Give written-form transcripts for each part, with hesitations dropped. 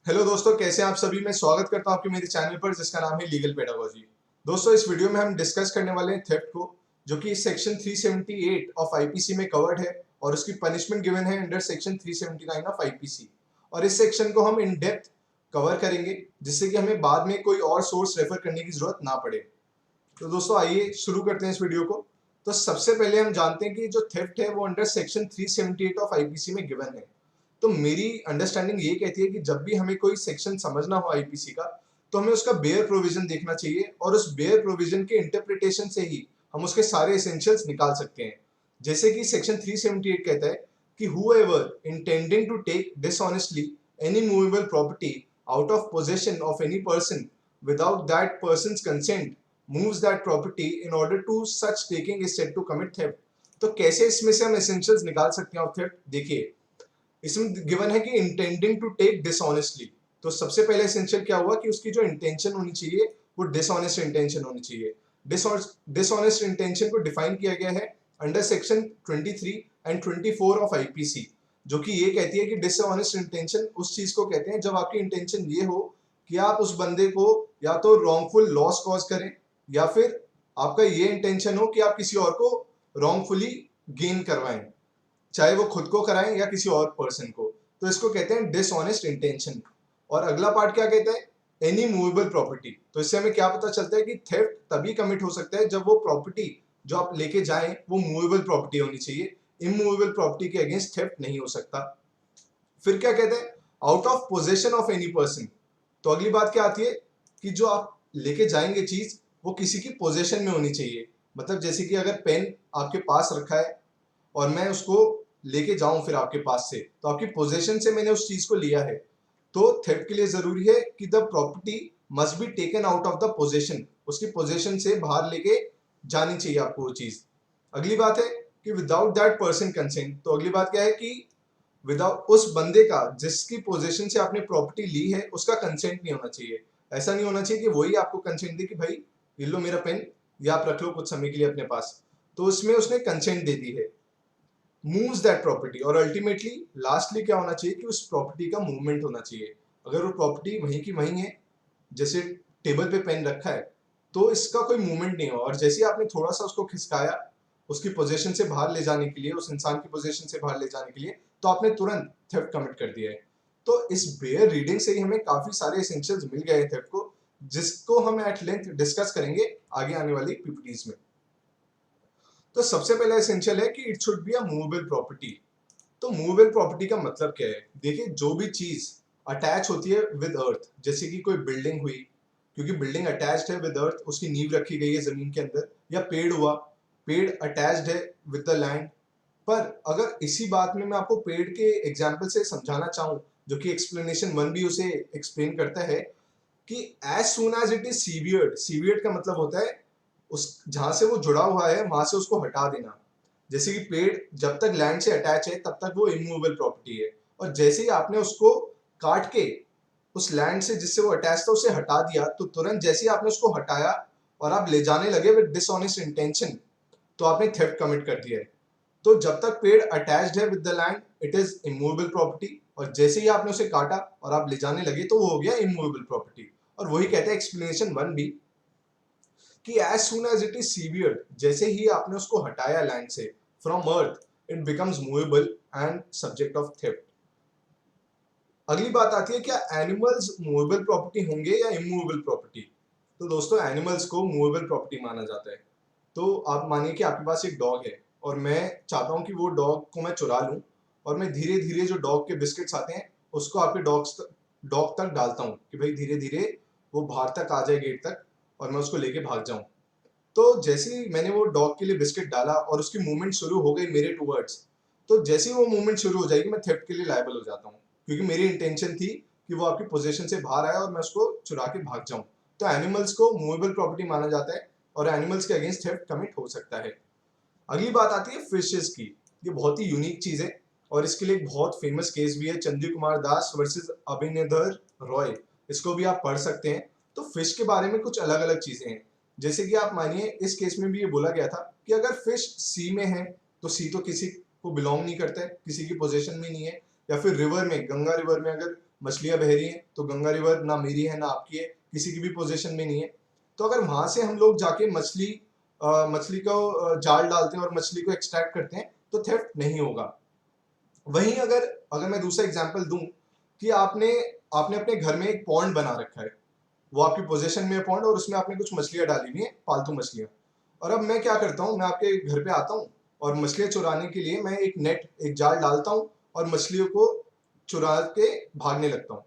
Hello दोस्तों, कैसे हैं आप सभी। मैं स्वागत करता हूं आपके मेरे चैनल पर जिसका नाम है लीगल पेडागोजी। दोस्तों, इस वीडियो में हम डिस्कस करने वाले हैं थेफ्ट को, जो कि सेक्शन 378 ऑफ आईपीसी में कवर्ड है और उसकी पनिशमेंट गिवन है अंडर सेक्शन 379 ऑफ आईपीसी। और इस सेक्शन को हम इन डेप्थ कवर करेंगे जिससे कि हमें बाद में कोई और सोर्स रेफर करने की जरूरत ना पड़े। तो दोस्तों, आइए शुरू करते हैं इस वीडियो को। तो सबसे पहले हम जानते हैं कि जो थेफ्ट है वो अंडर सेक्शन 378 ऑफ आईपीसी में गिवन है। तो मेरी अंडरस्टैंडिंग ये कहती है कि जब भी हमें कोई सेक्शन समझना हो आईपीसी का, तो हमें उसका बेयर प्रोविजन देखना चाहिए और उस बेयर प्रोविजन के इंटरप्रिटेशन से ही हम उसके सारे एसेंशियल्स निकाल सकते हैं। जैसे कि सेक्शन 378 कहता है कि whoever intending to take dishonestly any movable property out of possession of any person without that person's consent moves that property in order to such taking is said to commit theft। तो कैसे इसमें से हम essentials निकाल सकते हैं of theft, देखिए। इसमें गिवन है कि इंटेंडिंग टू टेक डिसऑनेस्टली। तो सबसे पहले एसेंशियल क्या हुआ कि उसकी जो इंटेंशन होनी चाहिए वो डिसऑनेस्ट इंटेंशन होनी चाहिए। डिसऑनेस्ट इंटेंशन को डिफाइन किया गया है under section 23 and 24 of IPC, जो कि ये कहती है कि डिसऑनेस्ट इंटेंशन उस चीज को कहते हैं जब आपकी इंटेंशन ये हो कि आप उस बंदे को या तो रॉन्गफुल लॉस कॉज करें, या फिर आपका ये इंटेंशन हो कि आप किसी और को रॉन्गफुली गेन करवाएं, चाहे वो खुद को कराएं या किसी और पर्सन को। तो इसको कहते हैं डिसऑनेस्ट इंटेंशन। और अगला पार्ट क्या कहता है, एनी मूवेबल प्रॉपर्टी। तो इससे हमें क्या पता चलता है कि थेफ्ट तभी कमिट हो सकता है जब वो प्रॉपर्टी जो आप लेके जाएं वो मूवेबल प्रॉपर्टी होनी चाहिए। इमूवेबल प्रॉपर्टी के अगेंस्ट थेफ्ट नहीं हो सकता। फिर क्या कहते हैं, out of possession of any person. तो अगली बात क्या आती है कि जो आप लेके जाएंगे चीज वो किसी की पोजेशन में होनी चाहिए। मतलब जैसे कि अगर पेन आपके पास रखा है और मैं उसको लेके जाऊं फिर आपके पास से, तो आपकी पोजीशन से मैंने उस चीज को लिया है। तो थेफ्ट के लिए जरूरी है कि the property must be taken out of the position, उसकी पोजीशन से बाहर लेके जानी चाहिए आपको वो चीज। अगली बात है कि विदाउट दैट पर्सन कंसेंट। तो अगली बात क्या है कि विदाउट उस बंदे का जिसकी पोजीशन से आपने प्रॉपर्टी ली है उसका कंसेंट नहीं होना चाहिए। ऐसा नहीं होना चाहिए कि वही आपको कंसेंट दे कि भाई ये लो मेरा पेन, या आप रख लो कुछ समय के लिए अपने पास। तो उसमें उसने कंसेंट दे दी है, मूव्स दैट प्रॉपर्टी। और अल्टीमेटली लास्टली क्या होना चाहिए कि उस प्रॉपर्टी का मूवमेंट होना चाहिए। अगर वो प्रॉपर्टी वहीं की वहीं है, जैसे टेबल पे पेन रखा है, तो इसका कोई मूवमेंट नहीं हो, और जैसे ही आपने थोड़ा सा उसको खिसकाया उसकी पोजीशन से बाहर ले जाने के लिए, उस इंसान की पोजीशन से बाहर ले जाने के लिए, तो आपने तुरंत थेफ्ट कमिट कर दिया है। तो इस बेयर रीडिंग से ही हमें काफी सारे एसेंशियल्स मिल गए हैं थेफ्ट को, जिसको हम एट लेंथ डिस्कस करेंगे आगे आने वाली पीपीटीज में। तो सबसे पहला एसेंशियल है कि it should be a movable property. तो मूवेबल प्रॉपर्टी का मतलब क्या है, देखिए जो भी चीज अटैच होती है विद अर्थ, जैसे कि कोई बिल्डिंग हुई, क्योंकि बिल्डिंग अटैच्ड है विद अर्थ, उसकी नींव रखी गई है जमीन के अंदर, या पेड़ हुआ, पेड़ अटैच्ड है विद द लैंड। पर अगर इसी बात में मैं आपको पेड़ के एग्जाम्पल से समझाना चाहूं, जो कि एक्सप्लेनेशन वन भी उसे एक्सप्लेन करता है कि as soon as it is severed. Severed का मतलब होता है उस जहां से वो जुड़ा हुआ है वहां से उसको हटा देना। जैसे कि पेड़ जब तक लैंड से अटैच है तब तक वो इमूवेबल प्रॉपर्टी है, और जैसे ही आपने उसको काट के उस लैंड से जिससे वो अटैच था उसे हटा दिया, तो तुरंत जैसे ही आपने उसको हटाया और आप ले जाने लगे विद डिसऑनेस्ट इंटेंशन, तो आपने थेफ्ट कमिट कर दिया है। तो जब तक पेड़ अटैच्ड है with the land it is immovable property, और जैसे ही आपने उसे काटा और आप ले जाने लगे तो वो हो गया इमूवेबल प्रॉपर्टी। और वही कहते हैं एक्सप्लेनेशन वन भी कि as soon as it is severed, जैसे ही आपने उसको हटाया लैंड से from earth, it becomes movable and subject of theft. अगली बात आती है, क्या एनिमल्स मूवेबल प्रॉपर्टी होंगे या इमूवेबल प्रॉपर्टी। तो दोस्तों, एनिमल्स को मूवेबल प्रॉपर्टी माना जाता है। तो आप मानिए कि आपके पास एक डॉग है और मैं चाहता हूं कि वो डॉग को मैं चुरा लूं, और मैं धीरे धीरे जो डॉग के बिस्किट्स आते हैं उसको आपके डॉग तक डालता हूं कि भाई धीरे धीरे वो बाहर तक आ जाए गेट तक, और मैं उसको लेके भाग जाऊं। तो जैसे ही मैंने वो डॉग के लिए बिस्किट डाला और उसकी मूवमेंट शुरू हो गई मेरे टूवर्ड्स, तो जैसे ही वो मूवमेंट शुरू हो जाएगी मैं थेफ्ट के लिए लायबल हो जाता हूँ, क्योंकि मेरी इंटेंशन थी कि वो आपकी पोजीशन से बाहर आया और मैं उसको चुरा के भाग जाऊं। तो एनिमल्स को मूवेबल प्रॉपर्टी माना जाता है और एनिमल्स के अगेंस्ट थेफ्ट कमिट हो सकता है। अगली बात आती है फिशेस की। ये बहुत ही यूनिक चीज है और इसके लिए एक बहुत फेमस केस भी है, चंद्र कुमार दास वर्सेस अभिनेदर रॉय। इसको भी आप पढ़ सकते हैं। तो फिश के बारे में कुछ अलग अलग चीजें हैं। जैसे कि आप मानिए इस केस में भी ये बोला गया था कि अगर फिश सी में है तो सी तो किसी को बिलोंग नहीं करता है, किसी की पोजीशन में नहीं है। या फिर रिवर में, गंगा रिवर में अगर मछलियां बह रही हैं, तो गंगा रिवर ना मेरी है ना आपकी है, किसी की भी पोजीशन में नहीं है। तो अगर वहां से हम लोग जाके मछली को जाल डालते हैं और मछली को एक्सट्रैक्ट करते हैं तो थेफ्ट नहीं होगा। वहीं अगर अगर मैं दूसरा एग्जांपल दूं कि आपने आपने अपने घर में एक पॉन्ड बना रखा है, वो आपकी पोजीशन में है पॉन्ड, और उसमें आपने कुछ मछलियां डाली हुई हैं, पालतू मछलियां। और अब मैं क्या करता हूँ, मैं आपके घर पे आता हूँ और मछलियां चुराने के लिए मैं एक जाल डालता हूँ और मछलियों को चुरा के भागने लगता हूँ।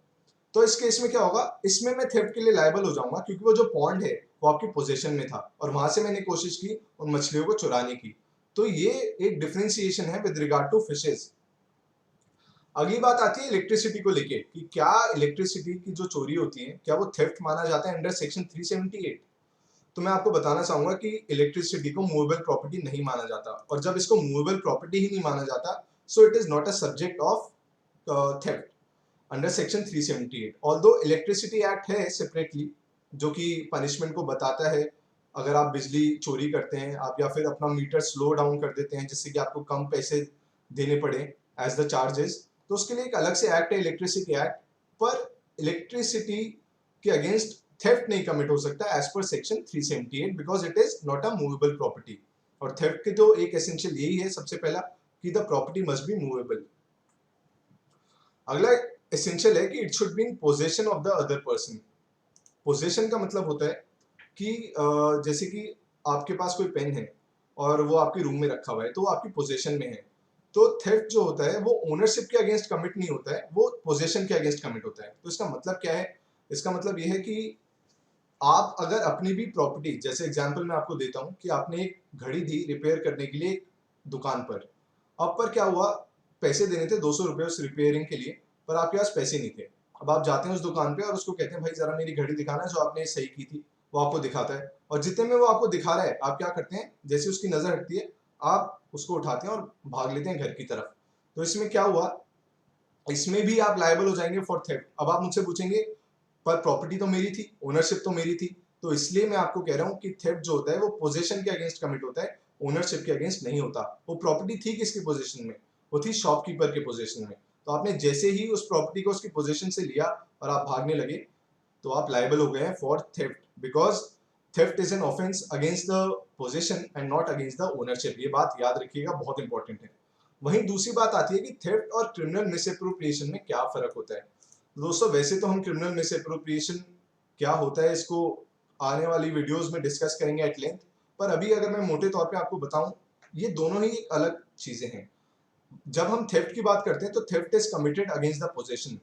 तो इस केस में क्या होगा, इसमें मैं थेफ्ट के लिए लायबल हो जाऊंगा, क्योंकि वो जो पॉन्ड है वो आपकी पोजीशन में था और वहां से मैंने कोशिश की उन मछलियों को चुराने की। तो ये एक डिफरेंशिएशन है विद रिगार्ड टू फिशेज। अगली बात आती है इलेक्ट्रिसिटी को लेके कि क्या इलेक्ट्रिसिटी की जो चोरी होती है क्या वो थेफ्ट माना जाता है अंडर सेक्शन 378। तो मैं आपको बताना चाहूंगा कि इलेक्ट्रिसिटी को मूवेबल प्रॉपर्टी नहीं माना जाता, और जब इसको मूवेबल प्रॉपर्टी ही नहीं माना जाता, so it is not a subject of theft under section 378। Although electricity act है सेपरेटली, जो कि पनिशमेंट को बताता है। अगर आप बिजली चोरी करते हैं आप, या फिर अपना मीटर स्लो डाउन कर देते हैं जिससे कि आपको कम पैसे देने पड़े एज द चार्जेस, तो उसके लिए एक अलग से एक्ट है इलेक्ट्रिसिटी एक्ट। पर इलेक्ट्रिसिटी के अगेंस्ट थेफ्ट नहीं कमिट हो सकता as per section 378 because it is not a movable property. और थेफ्ट के तो एक एसेंशियल यही है सबसे पहला कि the property must be movable. अगला एसेंशियल है कि it should be in possession of the other person. Possession का मतलब होता है कि जैसे कि आपके पास कोई पेन है और वो आपके रूम में रखा हुआ है तो वो आपकी पोजेशन में है। तो थेफ्ट जो होता है वो ओनरशिप के अगेंस्ट कमिट नहीं होता है, वो पोजेशन के अगेंस्ट कमिट होता है। तो इसका मतलब क्या है, इसका मतलब ये है कि आप अगर अपनी भी प्रॉपर्टी, जैसे एग्जांपल मैं आपको देता हूं कि आपने एक घड़ी दी रिपेयर करने के लिए एक दुकान पर। अब पर क्या हुआ, पैसे देने थे 200 रुपए उस रिपेयरिंग के लिए, पर आपके पास पैसे नहीं थे। अब आप जाते हैं उस दुकान पे और उसको कहते हैं भाई जरा मेरी घड़ी दिखाना जो आपने सही की थी। वो आपको दिखाता है और जितने में वो आपको दिखा रहा है आप क्या करते हैं, जैसे उसकी नजर हटती है आप उसको उठाते हैं और भाग लेते हैं घर की तरफ। तो इसमें क्या हुआ, इसमें भी आप लायबल हो जाएंगे फॉर थेफ्ट। अब आप मुझसे पूछेंगे पर प्रॉपर्टी तो मेरी थी, ओनरशिप तो मेरी थी। तो इसलिए मैं आपको कह रहा हूं कि थेफ्ट जो होता है वो पोजीशन के अगेंस्ट कमिट होता है, ओनरशिप के अगेंस्ट नहीं होता। वो प्रॉपर्टी थी किसकी पोजीशन में, वो थी शॉपकीपर के पोजीशन में। तो आपने जैसे ही उस प्रॉपर्टी को उसकी पोजीशन से लिया और आप भागने लगे तो आप लायबल हो गए हैं for theft, because theft is an offence against the position and not against the ownership. ये बात याद रखिएगा, बहुत इंपॉर्टेंट है। वहीं दूसरी बात आती है कि थेफ्ट और क्रिमिनल मिसएप्रोप्रिएशन में क्या फर्क होता है। दोस्तों वैसे तो हम क्रिमिनल मिसएप्रोप्रिएशन क्या होता है इसको आने वाली वीडियोस में डिस्कस करेंगे एट लेंथ, पर अभी अगर मैं मोटे तौर पे आपको बताऊं, ये दोनों ही अलग चीजें हैं। जब हम थेफ्ट की बात करते हैं तो theft is committed against the position.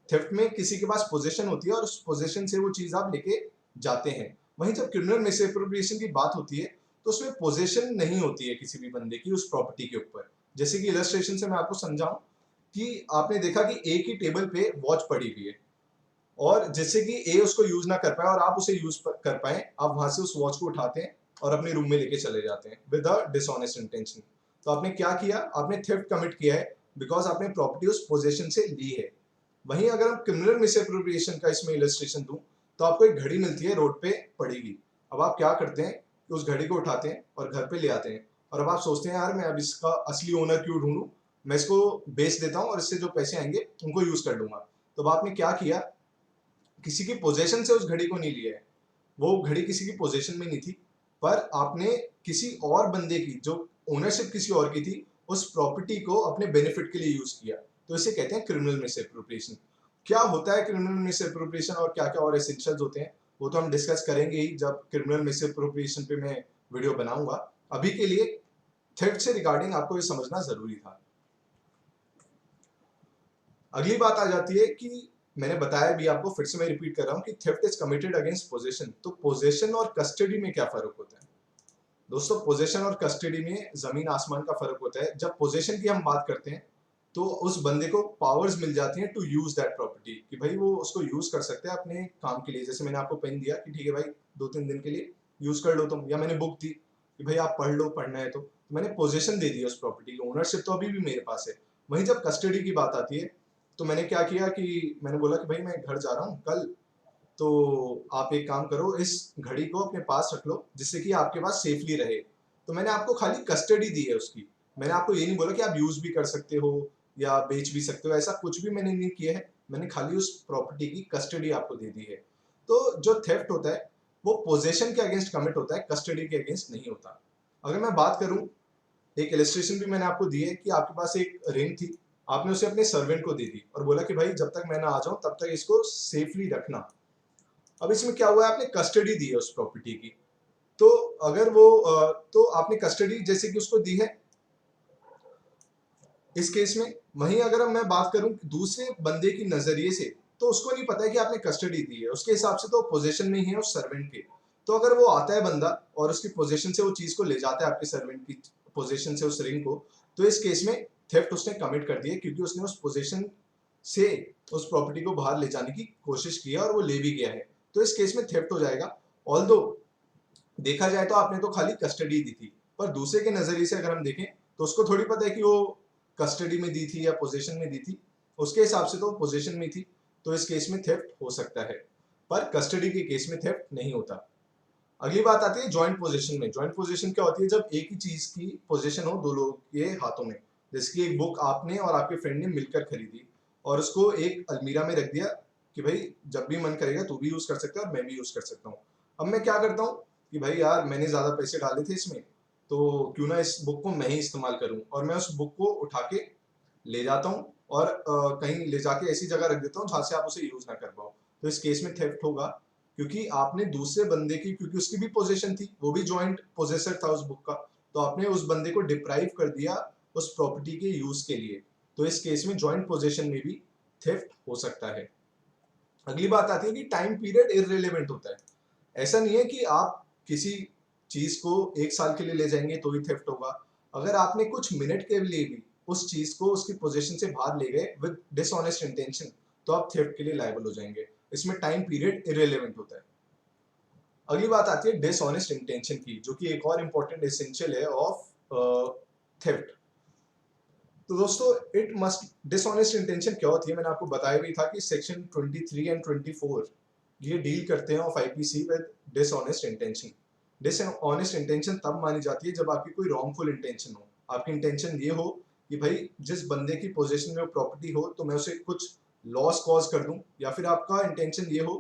Theft में किसी के पास पोजीशन होती है और उस पोजीशन से वो चीज आप लेके जाते हैं। वहीं जब क्रिमिनल मिसएप्रोप्रिएशन की बात होती है तो उसमें पोजीशन नहीं होती है किसी भी बंदे की उस प्रॉपर्टी के ऊपर। जैसे कि इलस्ट्रेशन से मैं आपको समझाऊं कि आपने देखा कि ए की टेबल पे वॉच पड़ी हुई है, और जिससे कि ए उसको यूज ना कर पाए और आप उसे यूज कर पाए, आप वहां से उस वॉच को उठाते हैं और अपने रूम में लेके चले जाते हैं विद अ डिसऑनेस्ट इंटेंशन। तो आपने क्या किया, आपने थेफ्ट कमिट किया है बिकॉज आपने प्रॉपर्टी उस पोजीशन से ली है। वहीं अगर हम क्रिमिनल मिसएप्रोप्रिएशन का इसमें इलस्ट्रेशन दूं तो आपको एक घड़ी मिलती है रोड पे पड़ी हुई। अब आप क्या करते हैं कि उस घड़ी को उठाते हैं और घर पे ले आते हैं, और अब आप सोचते हैं यार मैं अब इसका असली ओनर क्यों ढूंढूं, मैं इसको बेच देता हूं और इससे जो पैसे आएंगे उनको यूज कर लूंगा। तो अब आपने क्या किया, किसी की पोजीशन से उस घड़ी को नहीं लिया है, वो घड़ी किसी की पोजीशन में नहीं थी, पर आपने किसी और बंदे की जो ओनरशिप किसी और की थी उस प्रॉपर्टी को अपने बेनिफिट के लिए यूज किया। तो इसे कहते हैं क्रिमिनल मिसएप्रोप्रिएशन। क्या होता है क्रिमिनल मिसएप्रोप्रिएशन और क्या क्या और एसेंशियल्स होते हैं वो तो हम डिस्कस करेंगे ही जब क्रिमिनल मिसएप्रोप्रिएशन पे मैं वीडियो बनाऊंगा। अभी के लिए थेफ्ट से रिगार्डिंग आपको ये समझना जरूरी था। अगली बात आ जाती है कि मैंने बताया भी आपको, फिर से मैं रिपीट कर रहा हूँ कि theft is committed against possession. तो पोजेशन और कस्टडी में क्या फर्क होता है दोस्तों, पोजेशन और कस्टडी में जमीन आसमान का फर्क होता है। जब पोजेशन की हम बात करते हैं तो उस बंदे को पावर्स मिल जाती हैं टू यूज दैट प्रॉपर्टी, कि भाई वो उसको यूज कर सकते हैं अपने काम के लिए। जैसे मैंने आपको पेन दिया कि ठीक है भाई 2-3 दिन के लिए यूज कर लो तुम, या मैंने बुक दी कि भाई आप पढ़ लो, पढ़ना है तो मैंने पोजेशन दे दी उस प्रॉपर्टी की, ओनरशिप तो अभी भी मेरे पास है। वहीं जब कस्टडी की बात आती है तो मैंने क्या किया कि मैंने बोला कि भाई मैं घर जा रहा हूँ कल, तो आप एक काम करो इस घड़ी को अपने पास रख लो जिससे कि आपके पास सेफली रहे। तो मैंने आपको खाली कस्टडी दी है उसकी, मैंने आपको ये नहीं बोला कि आप यूज भी कर सकते हो या बेच भी सकते हो, ऐसा कुछ भी मैंने नहीं किया है। मैंने खाली उस प्रॉपर्टी की कस्टडी आपको दे दी है। तो जो थेफ्ट होता है वो पोजेशन के अगेंस्ट कमिट होता है, कस्टडी के अगेंस्ट नहीं होता। अगर मैं बात करूं, एक इलस्ट्रेशन भी मैंने आपको दी है कि आपके पास एक रिंग थी, आपने उसे अपने सर्वेंट को दे दी और बोला कि भाई जब तक मैं ना आ जाऊं तब तक इसको सेफली रखना। अब इसमें क्या हुआ है, आपने कस्टडी दी है उस प्रॉपर्टी की। तो अगर वो तो आपने कस्टडी जैसे कि उसको दी है इस केस में। वहीं अगर मैं बात करूं दूसरे बंदे की नजरिए से, तो उसको नहीं पता है कि आपने कस्टडी दी है, उसके हिसाब से तो पोजीशन में ही है उस सर्वेंट के। तो अगर वो आता है बंदा और उसकी पोजीशन से वो चीज को ले जाता है आपके सर्वेंट की पोजीशन से उस रिंग को, तो इस केस में थेफ्ट उसने कमिट कर दिया, क्योंकि उसने उस पोजीशन से उस प्रॉपर्टी को बाहर ले जाने की कोशिश की है और वो ले भी गया है। तो इस केस में थेफ्ट हो जाएगा। ऑल्दो देखा जाए तो आपने तो खाली कस्टडी दी थी, पर दूसरे के नजरिए से अगर हम देखें तो उसको थोड़ी पता है कि वो कस्टडी में दी थी या पोजीशन में दी थी। उसके हिसाब से तो पोजीशन में थी, तो इस केस में थेफ्ट हो सकता है, पर कस्टडी के केस में थेफ्ट नहीं होता। अगली बात आती है जॉइंट पोजीशन में। जॉइंट पोजीशन क्या होती है, जब एक ही चीज की पोजीशन हो दो लोग के हाथों में। जैसे कि एक बुक आपने और आपके फ्रेंड ने मिलकर खरीदी और उसको एक अलमीरा में रख दिया कि भाई जब भी मन करेगा तू भी यूज कर सकता है और मैं भी यूज कर सकता हूँ। अब मैं क्या करता हूँ कि भाई यार मैंने ज्यादा पैसे डाले थे इसमें, तो क्यों ना इस बुक को मैं ही इस्तेमाल करूं, और मैं उस बुक को उठा के ले जाता हूँ और कहीं ले जाके ऐसी जगह रख देता हूँ जहां से आप उसे यूज ना कर पाओ। तो इस केस में थेफ्ट होगा, क्योंकि आपने दूसरे बंदे की, क्योंकि उसकी भी पोजीशन थी, वो भी जॉइंट पोजेसर था उस बुक का, तो आपने उस बंदे को डिप्राइव कर दिया उस प्रॉपर्टी के यूज के लिए। तो इस केस में जॉइंट पोजेशन में भी थेफ्ट हो सकता है। अगली बात आती है कि टाइम पीरियड इररिलेवेंट होता है। ऐसा नहीं है कि आप किसी चीज को 1 साल के लिए ले जाएंगे तो ही थेफ्ट होगा। अगर आपने कुछ मिनट के लिए भी उस चीज को उसकी पोजीशन से बाहर ले गए विद डिसऑनेस्ट इंटेंशन, तो आप थेफ्ट के लिए लायबल हो जाएंगे। इसमें टाइम पीरियड इररिलेवेंट होता है। अगली बात आती है डिसऑनेस्ट इंटेंशन की, जो कि एक और इंपॉर्टेंट एसेंशियल है ऑफ थेफ्ट। तो दोस्तों इट मस्ट डिसऑनेस्ट इंटेंशन क्या होती है, मैंने आपको बताया भी था कि सेक्शन 23 एंड 24 ये डील करते हैं of IPC with dishonest intention. Dishonest intention तब मानी जाती है जब आपकी कोई रॉन्गफुल इंटेंशन हो। आपकी इंटेंशन ये हो कि भाई जिस बंदे की पोजीशन में वो प्रॉपर्टी हो तो मैं उसे कुछ लॉस कॉज कर दूं, या फिर आपका इंटेंशन ये हो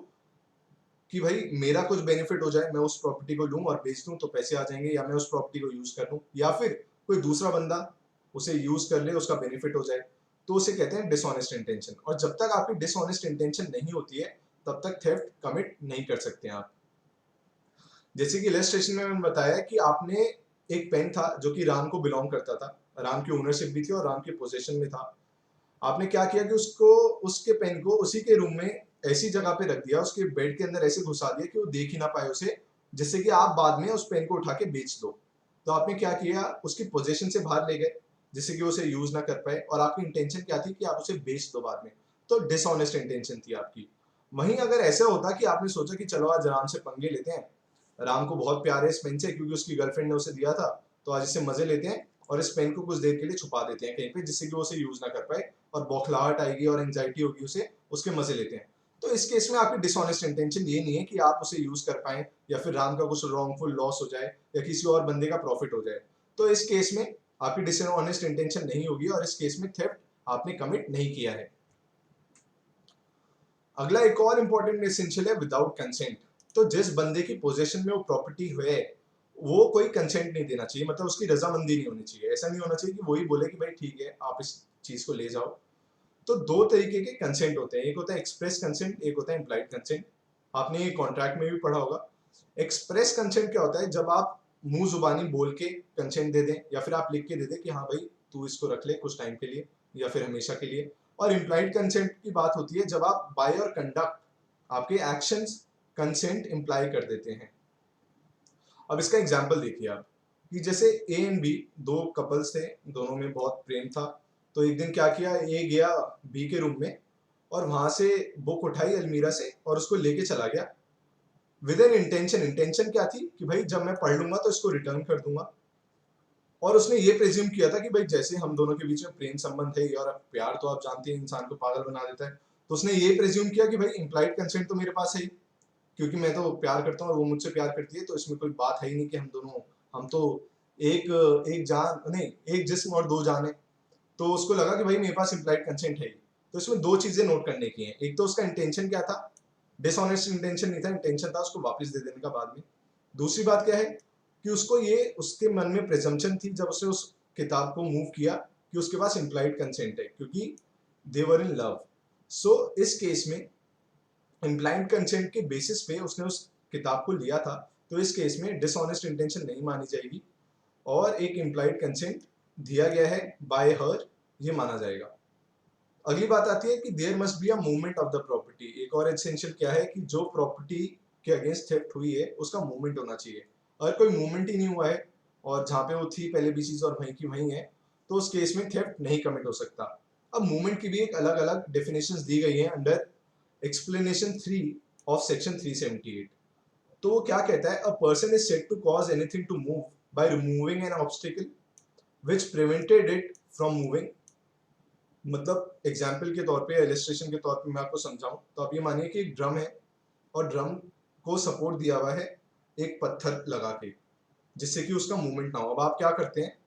कि भाई मेरा कुछ बेनिफिट हो जाए, मैं उस प्रॉपर्टी को लूं और बेच दूं तो पैसे आ जाएंगे, या मैं उस प्रॉपर्टी को यूज कर लूं, या फिर कोई दूसरा बंदा उसे यूज कर ले, उसका बेनिफिट हो जाए, तो उसे कहते हैं डिसऑनेस्ट इंटेंशन। और जब तक आपकी डिसऑनेस्ट इंटेंशन नहीं होती है तब तक थेफ्ट कमिट नहीं कर सकते हैं आप। जैसे कि इलस्ट्रेशन में मैंने बताया कि आपने एक पेन था जो कि राम को बिलोंग करता था, राम की ओनरशिप भी थी और राम के पोजेशन में था। आपने क्या किया कि उसको, उसके पेन को उसी के रूम में ऐसी जगह पे रख दिया, उसके बेड के अंदर ऐसे घुसा दिया कि वो देख ही ना पाए उसे, जिससे कि आप बाद में उस पेन को उठा के बेच दो। तो आपने क्या किया, उसकी पोजीशन से बाहर ले गए जिससे कि वो उसे यूज ना कर पाए, और आपकी इंटेंशन क्या थी कि आप उसे बेच दो बाद में। तो डिसऑनेस्ट इंटेंशन थी आपकी। वहीं अगर ऐसा होता कि आपने सोचा कि चलो आज राम से पंगे लेते हैं, राम को बहुत प्यार है इस पेन से क्योंकि उसकी गर्लफ्रेंड ने उसे दिया था, तो आज इससे मजे लेते हैं और इस पेन को कुछ देर के लिए छुपा देते हैं कहीं पे जिससे कि वो उसे यूज ना कर पाए, और बौखलाहट आएगी और एंजाइटी होगी उसे, उसके मजे लेते हैं। तो इस केस में आपकी डिसऑनेस्ट इंटेंशन ये नहीं है कि आप उसे यूज कर पाए, या फिर राम का कुछ रॉन्गफुल लॉस हो जाए, या किसी और बंदे का प्रॉफिट हो जाए। तो इस केस में आपकी डिसऑनेस्ट इंटेंशन नहीं होगी और इस केस में थेफ्ट आपने कमिट नहीं किया है। अगला एक और इंपॉर्टेंट एसेंशियल है विदाउट कंसेंट। तो जिस बंदे की पोजीशन में वो प्रॉपर्टी है वो कोई कंसेंट नहीं देना चाहिए, मतलब उसकी रजामंदी नहीं होनी चाहिए। ऐसा नहीं होना चाहिए कि वही बोले कि भाई ठीक है आप इस चीज को ले जाओ। तो दो तरीके के कंसेंट होते हैं, एक होता है एक्सप्रेस कंसेंट, एक होता है इम्प्लाइड कंसेंट। आपने ये कॉन्ट्रैक्ट में भी पढ़ा होगा। एक्सप्रेस कंसेंट क्या होता है, जब आप मुंह जुबानी बोल के कंसेंट दे दें, या फिर आप लिख के दे दें कि हाँ भाई तू इसको रख ले कुछ टाइम के लिए या फिर हमेशा के लिए। और इम्प्लाइड कंसेंट की बात होती है जब आप बाय और कंडक्ट, आपके एक्शंस कंसेंट इम्प्लाई कर देते हैं। अब इसका एग्जाम्पल देखिए आप, कि जैसे ए एंड बी दो कपल्स थे, दोनों में बहुत प्रेम था। तो एक दिन क्या किया, ए गया बी के रूम में और वहां से बुक उठाई अलमीरा से और उसको लेके चला गया विद एन इंटेंशन। इंटेंशन क्या थी कि भाई जब मैं पढ़ लूंगा तो इसको रिटर्न कर दूंगा। और उसने ये प्रेज्यूम किया था कि भाई जैसे हम दोनों के बीच में प्रेम संबंध है, और प्यार तो आप जानते हैं इंसान को पागल बना देता है, तो उसने ये प्रेज्यूम किया कि भाई इम्प्लाइड कंसेंट तो मेरे पास है ही, क्योंकि मैं तो प्यार करता हूँ और वो मुझसे प्यार करती है, तो इसमें कोई बात है ही नहीं कि हम दोनों, हम तो एक एक जान नहीं, एक जिस्म और दो जान है। तो उसको लगा कि भाई मेरे पास इम्प्लाइड कंसेंट है ही। तो इसमें दो चीजें नोट करने की हैं। एक तो उसका इंटेंशन क्या था, डिसऑनेस्ट इंटेंशन नहीं था, इंटेंशन था उसको वापस दे देने का बाद में। दूसरी बात क्या है कि उसको ये उसके मन में प्रिजम्पशन थी जब उसने उस किताब को मूव किया कि उसके पास इम्प्लाइड कंसेंट है, क्योंकि दे वर इन लव। सो इस केस में इम्प्लाइड कंसेंट के बेसिस पे उसने उस किताब को लिया था, तो इस केस में डिसऑनेस्ट इंटेंशन नहीं मानी जाएगी और एक इम्प्लाइड कंसेंट दिया गया है बाय हर, ये माना जाएगा। अगली बात आती है कि there must be a movement of the property. एक और एसेंशियल क्या है कि जो प्रॉपर्टी के अगेंस्ट थेफ्ट हुई है उसका मूवमेंट होना चाहिए। अगर कोई मूवमेंट ही नहीं हुआ है और जहां पे वो थी पहले भी चीज और वहीं की वहीं है, तो उस केस में थेफ्ट नहीं कमिट हो सकता। अब मूवमेंट की भी एक अलग अलग डेफिनेशंस दी गई है अंडर एक्सप्लेनेशन 3 ऑफ सेक्शन 378। तो वो क्या कहता है, a person is said to cause anything to move by removing an obstacle which prevented it from moving. मतलब एग्जाम्पल के तौर पे, इलस्ट्रेशन के तौर पे मैं आपको समझाऊं तो आप ये मानिए कि एक ड्रम है और ड्रम को सपोर्ट दिया हुआ है एक पत्थर लगा के, जिससे कि उसका मूवमेंट ना हो। अब आप क्या करते हैं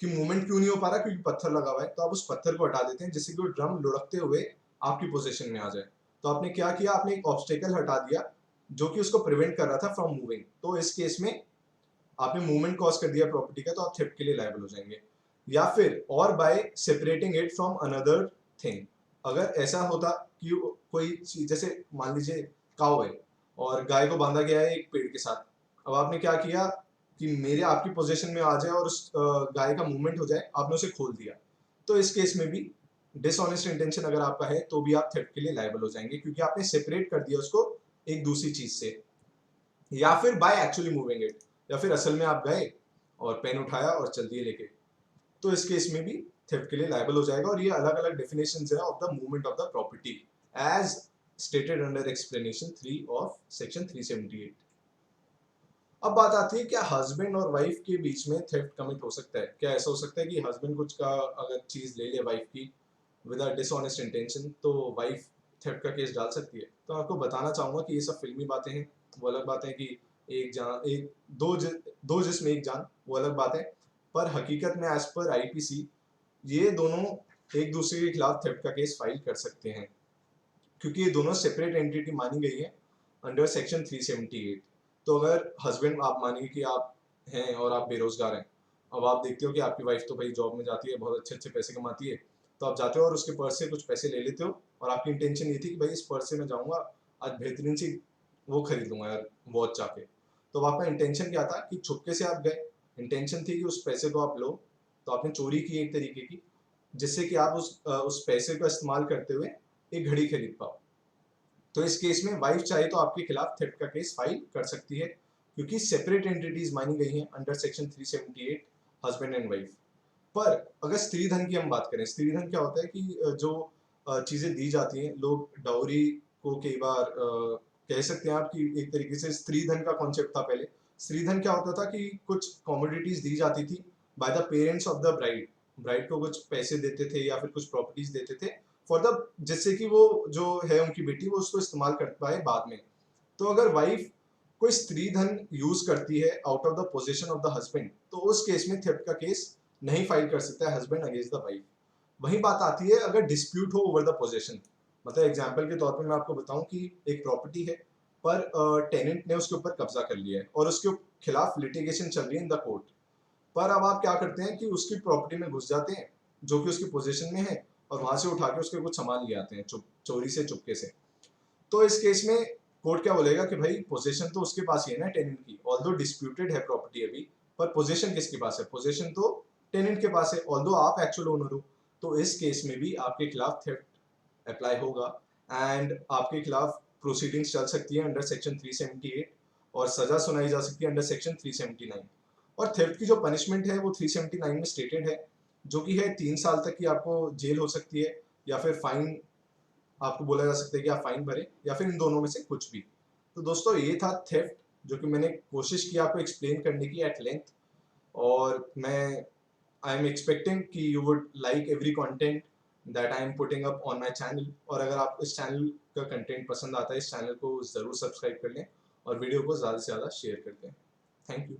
कि मूवमेंट क्यों नहीं हो पा रहा, क्योंकि पत्थर लगा हुआ है, तो आप उस पत्थर को हटा देते हैं जिससे कि वो ड्रम लुढ़कते हुए आपकी पोजीशन में आ जाए। तो आपने क्या किया, आपने एक ऑब्स्टेकल हटा दिया जो कि उसको प्रिवेंट कर रहा था फ्रॉम मूविंग। तो इस केस में आपने मूवमेंट कॉज कर दिया प्रॉपर्टी का, तो आप थेफ्ट के लिए लायबल हो जाएंगे। या फिर और bye separating it from another thing. अगर ऐसा होता कि कोई चीज, जैसे मान लीजिए काऊ है और गाय को बांधा गया है एक पेड़ के साथ, अब आपने क्या किया कि मेरे आपकी पोजीशन में आ जाए और उस गाय का मूवमेंट हो जाए, आपने उसे खोल दिया। तो इस केस में भी डिसऑनेस्ट इंटेंशन अगर आपका है तो भी आप थेफ्ट के लिए लायबल हो जाएंगे, क्योंकि आपने सेपरेट कर दिया उसको एक दूसरी चीज से। या फिर बाय एक्चुअली मूविंग इट, या फिर असल में आप गए और पेन उठाया और चल दिए लेके, तो इस केस में भी थेफ्ट के लिए लायबल हो जाएगा। और ये अलग अलग डेफिनेशंस है of the movement of the property as stated under explanation 3 of section 378। अब बात आती है क्या हस्बैंड और वाइफ के बीच में थेफ्ट कमिट हो सकता है। क्या ऐसा हो सकता है कि हस्बैंड कुछ का अगर चीज ले ले वाइफ की विद अ डिसऑनेस्ट इंटेंशन, तो वाइफ थेफ्ट का केस डाल सकती है। तो आपको बताना चाहूंगा कि ये सब फिल्मी बातें हैं। वो अलग बात है कि एक जान एक दो जिसमें एक जान, वो अलग बात है। पर हकीकत में एज पर आईपीसी ये दोनों एक दूसरे के खिलाफ थेफ्ट का केस फाइल कर सकते हैं, क्योंकि ये दोनों सेपरेट एंटिटी मानी गई है अंडर सेक्शन 378। तो अगर हस्बैंड, आप मानिए कि आप हैं और आप बेरोजगार हैं, अब आप देखते हो कि आपकी वाइफ तो भाई जॉब में जाती है, बहुत अच्छे अच्छे पैसे कमाती है, तो आप जाते हो और उसके पर्स से कुछ पैसे ले लेते हो और आपकी इंटेंशन ये थी कि भाई इस पर्स से मैं जाऊंगा आज बेहतरीन सी वो खरीद लूंगा यार, वॉच जाके। तो अब आपका इंटेंशन क्या था कि छुपके से आप गए, इंटेंशन थी कि उस पैसे को आप लो, तो आपने चोरी की एक तरीके की, जिससे कि आप उस पैसे का इस्तेमाल करते हुए एक घड़ी खरीद पाओ। तो इस केस में वाइफ चाहे तो आपके खिलाफ थेफ्ट का केस फाइल कर सकती है, क्योंकि सेपरेट एंटिटीज मानी गई हैं under section 378 husband and wife. पर अगर स्त्री धन की हम बात करें, स्त्री धन क्या होता है कि जो चीजें दी जाती हैं, लोग डाउरी को कई बार कह सकते हैं आप कि एक तरीके से स्त्री धन का कॉन्सेप्ट था पहले। स्त्री धन क्या होता था कि कुछ कॉमोडिटीज दी जाती थी by the parents of the bride, bride को कुछ पैसे देते थे या फिर कुछ प्रॉपर्टीज देते थे फॉर द, जिससे कि वो जो है उनकी बेटी वो उसको इस्तेमाल कर पाए बाद में। तो अगर वाइफ कोई स्त्री धन यूज करती है out of the position of the husband, तो उस केस में थेफ्ट का केस नहीं फाइल कर सकता है हस्बैंड अगेंस्ट द वाइफ। वही बात आती है अगर डिस्प्यूट हो ओवर द पोजीशन। मतलब एग्जांपल के तौर पे मैं आपको बताऊं कि एक प्रॉपर्टी है पर टेनेंट ने उसके ऊपर कब्जा कर लिया है और उसके खिलाफ लिटिगेशन चल रही है इन द कोर्ट। पर अब आप क्या करते हैं कि उसकी प्रॉपर्टी में घुस जाते हैं जो कि उसकी पोजीशन में है और वहां से उठा के उसके कुछ सामान ले आते हैं चोरी से, चुपके से। तो इस केस में कोर्ट क्या बोलेगा कि भाई पोजीशन तो उसके पास ही है ना टेनेंट की, ऑल्दो डिस्प्यूटेड है प्रॉपर्टी अभी, पर पोजीशन किसके पास है, पोजीशन तो टेनेंट के पास है, ऑल्दो आप एक्चुअल ओनर हो। तो इस केस में भी आपके खिलाफ थेफ्ट अप्लाई होगा एंड आपके खिलाफ प्रोसीडिंग्स चल सकती है अंडर सेक्शन 378 और सजा सुनाई जा सकती है अंडर सेक्शन 379। और थेफ्ट की जो पनिशमेंट है वो 379 में स्टेटेड है, जो कि है 3 साल तक की आपको जेल हो सकती है या फिर फाइन, आपको बोला जा सकता है कि आप फाइन भरें, या फिर इन दोनों में से कुछ भी। तो दोस्तों ये था थेफ्ट, जो कि मैंने कोशिश की आपको एक्सप्लेन करने की एट लेंथ। और मैं आई एम एक्सपेक्टिंग कि you would like every content that I am putting up on my channel. और अगर आप इस चैनल का कंटेंट पसंद आता है, इस चैनल को ज़रूर सब्सक्राइब कर लें और वीडियो को ज़्यादा से ज़्यादा शेयर कर दें। Thank you.